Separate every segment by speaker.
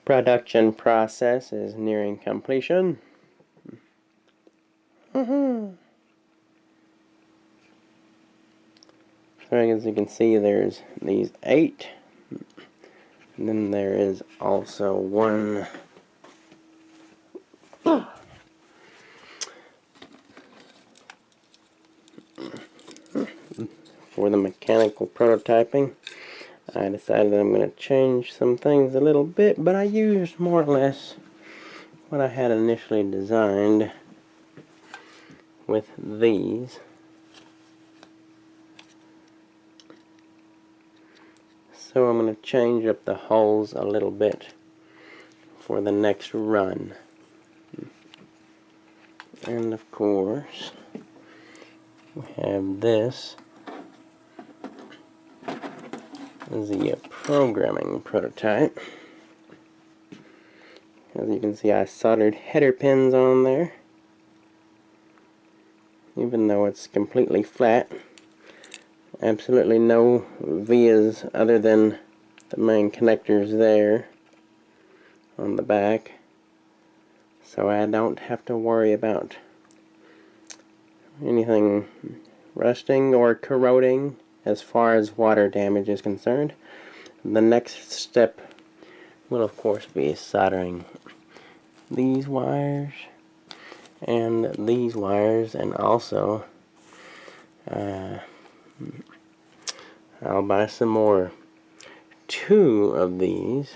Speaker 1: Production process is nearing completion. So as you can see, there's these 8, and then there is also one for the mechanical prototyping. I decided that I'm going to change some things a little bit, but I used more or less what I had initially designed with these. So I'm going to change up the holes a little bit for the next run. And of course, we have this is the programming prototype. As you can see, I soldered header pins on there, even though it's completely flat. Absolutely no vias other than the main connectors there on the back, so I don't have to worry about anything rusting or corroding as far as water damage is concerned. The next step will of course be soldering these wires and these wires, and also I'll buy some more 2 of these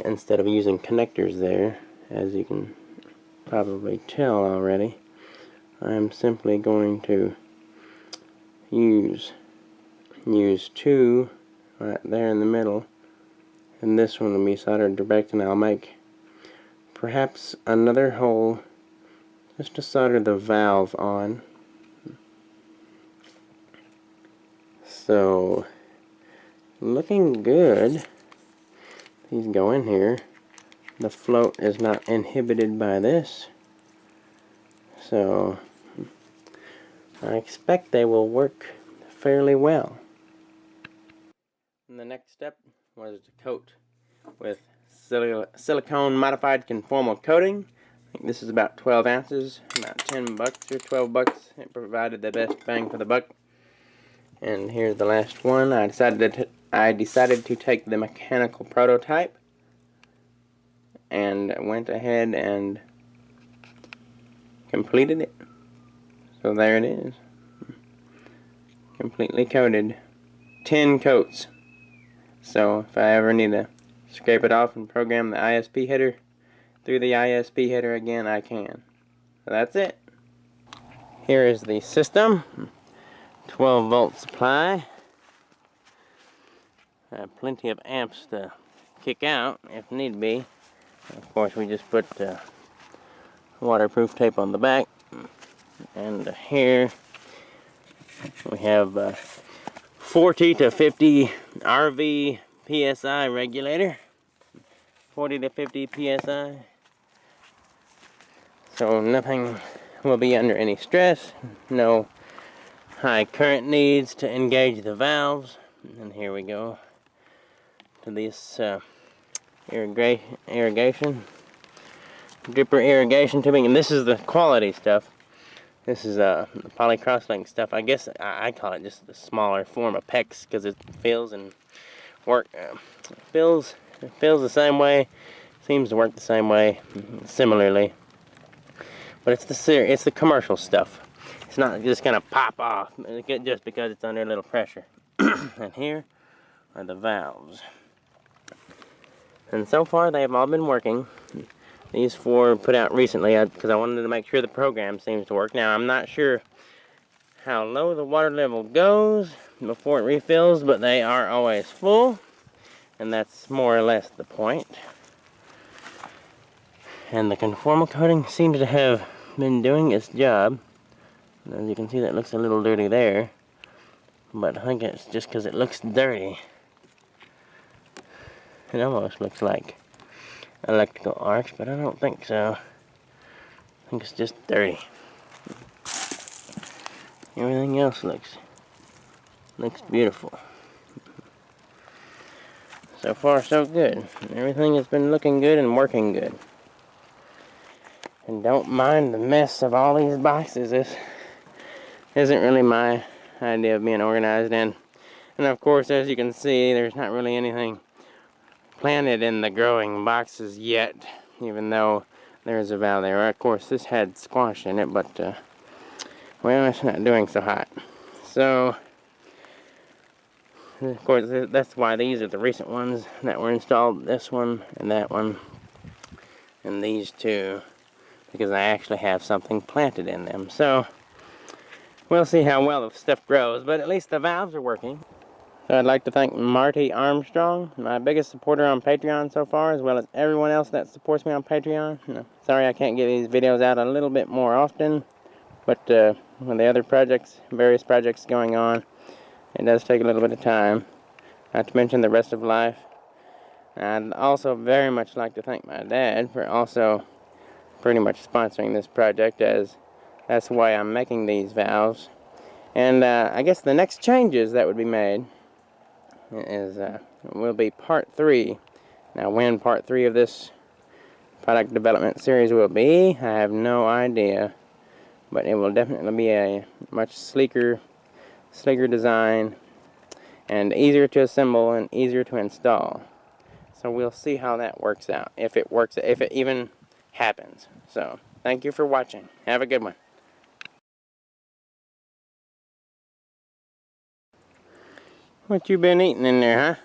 Speaker 1: instead of using connectors there. As you can probably tell already, I'm simply going to use 2 right there in the middle, and this one will be soldered direct, and I'll make perhaps another hole just to solder the valve on. So, looking good. These go in here. The float is not inhibited by this, so I expect they will work fairly well. And the next step was to coat with silicone modified conformal coating. I think this is about 12 ounces, about $10 or $12. It provided the best bang for the buck. And here's the last one. I decided to take the mechanical prototype and went ahead and completed it. So there it is, completely coated. 10 coats. So if I ever need to scrape it off and program the ISP header through the ISP header again, I can. So that's it. Here is the system. 12-volt supply. Plenty of amps to kick out if need be. Of course, we just put waterproof tape on the back. And here we have 40 to 50 RV PSI regulator. 40 to 50 PSI. So nothing will be under any stress. No high current needs to engage the valves. And here we go to this irrigation dripper irrigation tubing, and this is the quality stuff. This is the poly crosslink stuff. I guess I call it just the smaller form of PEX because it fills and fills the same way, seems to work the same way similarly. But it's the commercial stuff. It's not just gonna pop off just because it's under a little pressure. And here are the valves. And so far they have all been working. These 4 put out recently because I wanted to make sure the program seems to work. Now I'm not sure how low the water level goes before it refills, but they are always full, and that's more or less the point. And the conformal coating seems to have been doing its job. As you can see, that looks a little dirty there, but I think it's just because it looks dirty. It almost looks like electrical arcs, but I don't think so. I think it's just dirty. Everything else looks beautiful. So far so good. Everything has been looking good and working good. And don't mind the mess of all these boxes. This isn't really my idea of being organized in. And of course, as you can see, there's not really anything planted in the growing boxes yet, even though there's a valve there. Of course, this had squash in it, but well, it's not doing so hot. So, of course, that's why these are the recent ones that were installed. This one and that one and these two, because I actually have something planted in them. So we'll see how well the stuff grows, but at least the valves are working. So I'd like to thank Marty Armstrong, my biggest supporter on Patreon so far, as well as everyone else that supports me on Patreon. Sorry I can't get these videos out a little bit more often, but with the other projects, various projects going on, it does take a little bit of time. Not to mention the rest of life. I'd also very much like to thank my dad for also pretty much sponsoring this project, as that's why I'm making these valves. And I guess the next changes that would be made is will be part 3. Now when part 3 of this product development series will be, I have no idea, but it will definitely be a much sleeker design and easier to assemble and easier to install. So we'll see how that works out, if it works, if it even happens. So thank you for watching. Have a good one. What you been eating in there, huh?